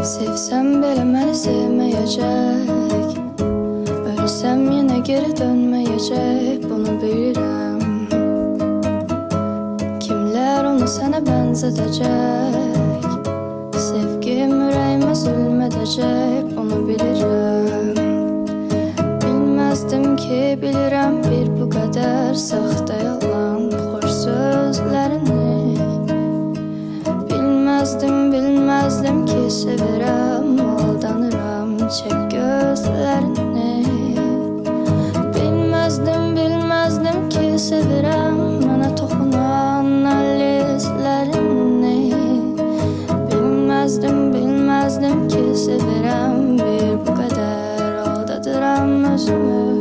Sevsem belə məni sevməyəcək, ölsəm yenə geri dönməyəcək, bunu bilirəm. Kimlər onu sənə bənzədəcək, sevgim ürəyimə zülm edəcək, bunu bilirəm. Bilməzdim ki, bilirəm bir bu qədər saxta yalan xoş sözlərini. Bilməzdim ki, sevirəm, aldanıram, çək gözlərini. Bilməzdim ki, sevirəm, mənə toxunan əlizlərini. Bilməzdim ki, sevirəm, bir bu qədər aldadıram özümü.